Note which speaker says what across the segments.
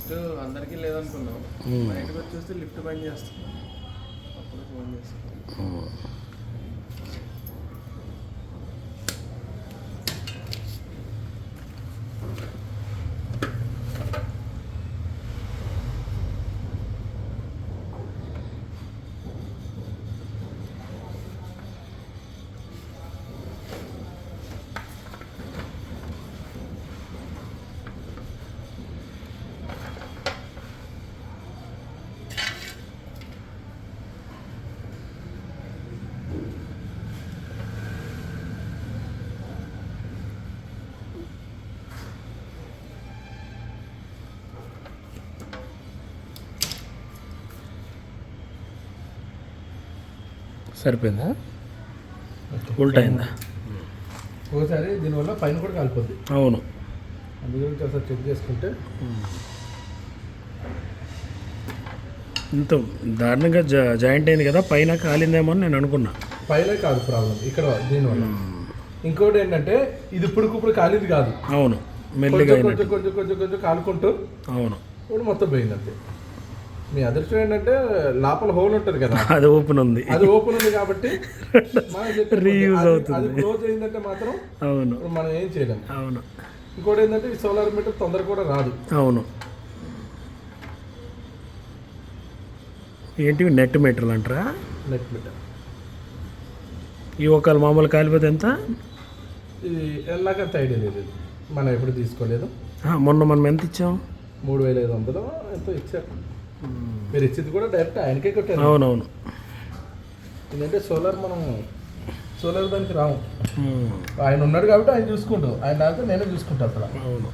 Speaker 1: Lift అందరికీ లేదనుకున్నాం. బయటకు వచ్చేస్తే లిఫ్ట్ పని చేస్తున్నాం. అప్పుడు ఫోన్ చేస్తాం.
Speaker 2: సరిపోయిందా? ఉల్టా అయిందా?
Speaker 3: ఒకసారి దీనివల్ల పైన కూడా కాలిపోద్ది.
Speaker 2: అవును,
Speaker 3: అందు గురించి ఒకసారి చెక్ చేసుకుంటే.
Speaker 2: ఇంత దారుణంగా జాయింట్ అయింది కదా, పైన కాలిందేమో అని నేను అనుకున్నా.
Speaker 3: పైన కాదు ప్రాబ్లం, ఇక్కడ దీనివల్ల. ఇంకోటి ఏంటంటే ఇది ఇప్పుడు కాలింది కాదు.
Speaker 2: అవును, మెల్లిగా
Speaker 3: కొంచెం కొంచెం కొంచెం కొంచెం కాలుకుంటూ.
Speaker 2: అవును,
Speaker 3: ఇప్పుడు మొత్తం పోయింది అంతే. మీ అదృష్టం ఏంటంటే లోపల హోల్ ఉంటుంది కదా,
Speaker 2: అది ఓపెన్ ఉంది.
Speaker 3: అది ఓపెన్ ఉంది కాబట్టి
Speaker 2: రీయూజ్ అవుతుంది.
Speaker 3: అది క్లోజ్ అయిందంటే మాత్రం
Speaker 2: అవును
Speaker 3: మనం ఏం చేయలేము.
Speaker 2: అవును.
Speaker 3: ఇంకోటి ఏంటంటే ఈ సోలార్ మీటర్ తొందర కూడా రాదు.
Speaker 2: అవును. ఏంటివి నెట్ మీటర్లు అంటారా?
Speaker 3: Net meter.
Speaker 2: ఈ ఒకళ్ళు మామూలు కాలిపోతే ఎంత?
Speaker 3: ఇది ఎలాగంత ఐడియా లేదు, మనం ఎప్పుడు తీసుకోలేదు.
Speaker 2: మొన్న మనం ఎంత ఇచ్చాం?
Speaker 3: 3500 ఎంతో ఇచ్చారు. మీరు ఇచ్చింది కూడా డైరెక్ట్ ఆయనకే కొట్టారు.
Speaker 2: అవునవును.
Speaker 3: ఎందుకంటే మనం సోలార్ దానికి రాము. ఆయన ఉన్నాడు కాబట్టి ఆయన చూసుకుంటాం, ఆయన రాకపోతే నేనే చూసుకుంటా అసలు.
Speaker 2: అవును.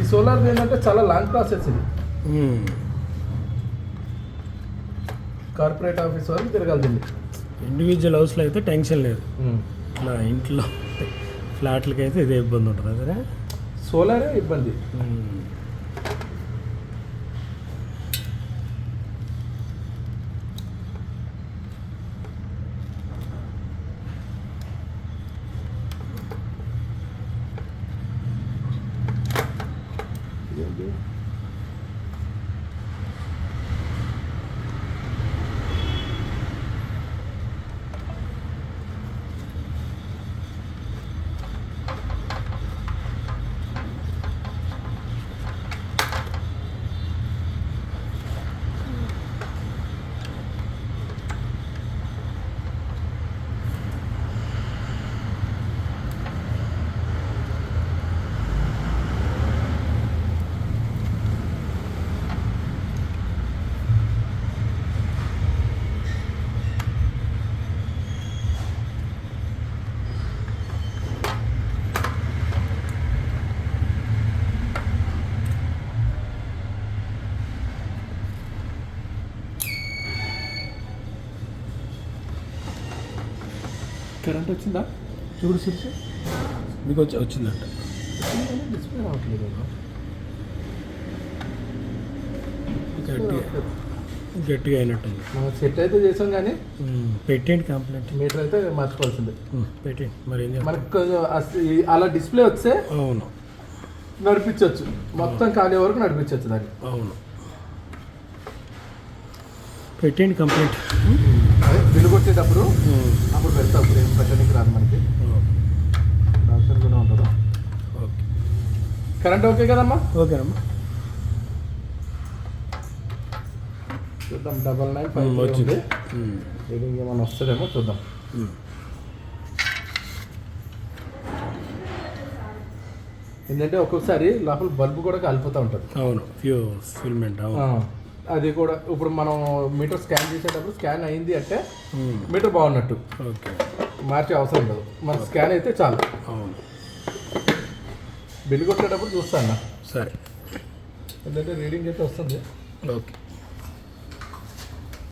Speaker 3: ఈ సోలార్ ఏంటంటే చాలా లాంగ్ ప్రాసెస్ ఇది. కార్పొరేట్ ఆఫీస్ వరకు తిరగాలి దీన్ని.
Speaker 2: ఇండివిజువల్ హౌస్లో అయితే టెన్షన్ లేదు. ఇట్లా ఇంట్లో ఫ్లాట్లకి అయితే ఇదే ఇబ్బంది ఉంటుంది. అదే
Speaker 3: సోలారే ఇబ్బంది. కరెంట్ వచ్చిందా చూడు శిర్షి.
Speaker 2: మీకు వచ్చిందంట.
Speaker 3: డిస్ప్లే రావట్లేదు.
Speaker 2: గట్టిగా అయినట్టుంది.
Speaker 3: మనం సెట్ అయితే చేసాం కానీ
Speaker 2: పెట్టేయండి కంప్లైంట్.
Speaker 3: మీటర్ అయితే మార్చుకోవాల్సిందే.
Speaker 2: పెట్టేయండి. మరి ఏం
Speaker 3: మనకు కొంచెం అలా డిస్ప్లే వస్తే
Speaker 2: అవును
Speaker 3: నడిపించవచ్చు, మొత్తం ఖాళీ వరకు నడిపించవచ్చు దాన్ని.
Speaker 2: అవును, పెట్టేయండి కంప్లైంట్.
Speaker 3: అదే బిల్లు కొట్టేటప్పుడు అప్పుడు పెడతా. అప్పుడు ఏం పెట్టడానికి రాదు మనకి. రాషన్ కూడా ఉంటుందా?
Speaker 2: ఓకే.
Speaker 3: కరెంట్ ఓకే కదమ్మా?
Speaker 2: ఓకేనమ్మా.
Speaker 3: చూద్దాం. 99 వచ్చింది. రీడింగ్ ఏమైనా వస్తుందేమో చూద్దాం. ఏంటంటే ఒక్కొక్కసారి లోపల బల్బు కూడా కాలిపోతూ ఉంటుంది.
Speaker 2: అవును, ఫిల్మెంట్.
Speaker 3: అది కూడా ఇప్పుడు మనం మీటర్ స్కాన్ చేసేటప్పుడు స్కాన్ అయింది అంటే మీటర్ బాగున్నట్టు.
Speaker 2: ఓకే,
Speaker 3: మార్చే అవసరం లేదు, మనకు స్కాన్ అయితే చాలు.
Speaker 2: అవును.
Speaker 3: బిల్లు కొట్టేటప్పుడు చూస్తాను.
Speaker 2: సరే,
Speaker 3: ఏంటంటే రీడింగ్ అయితే వస్తుంది.
Speaker 2: ఓకే.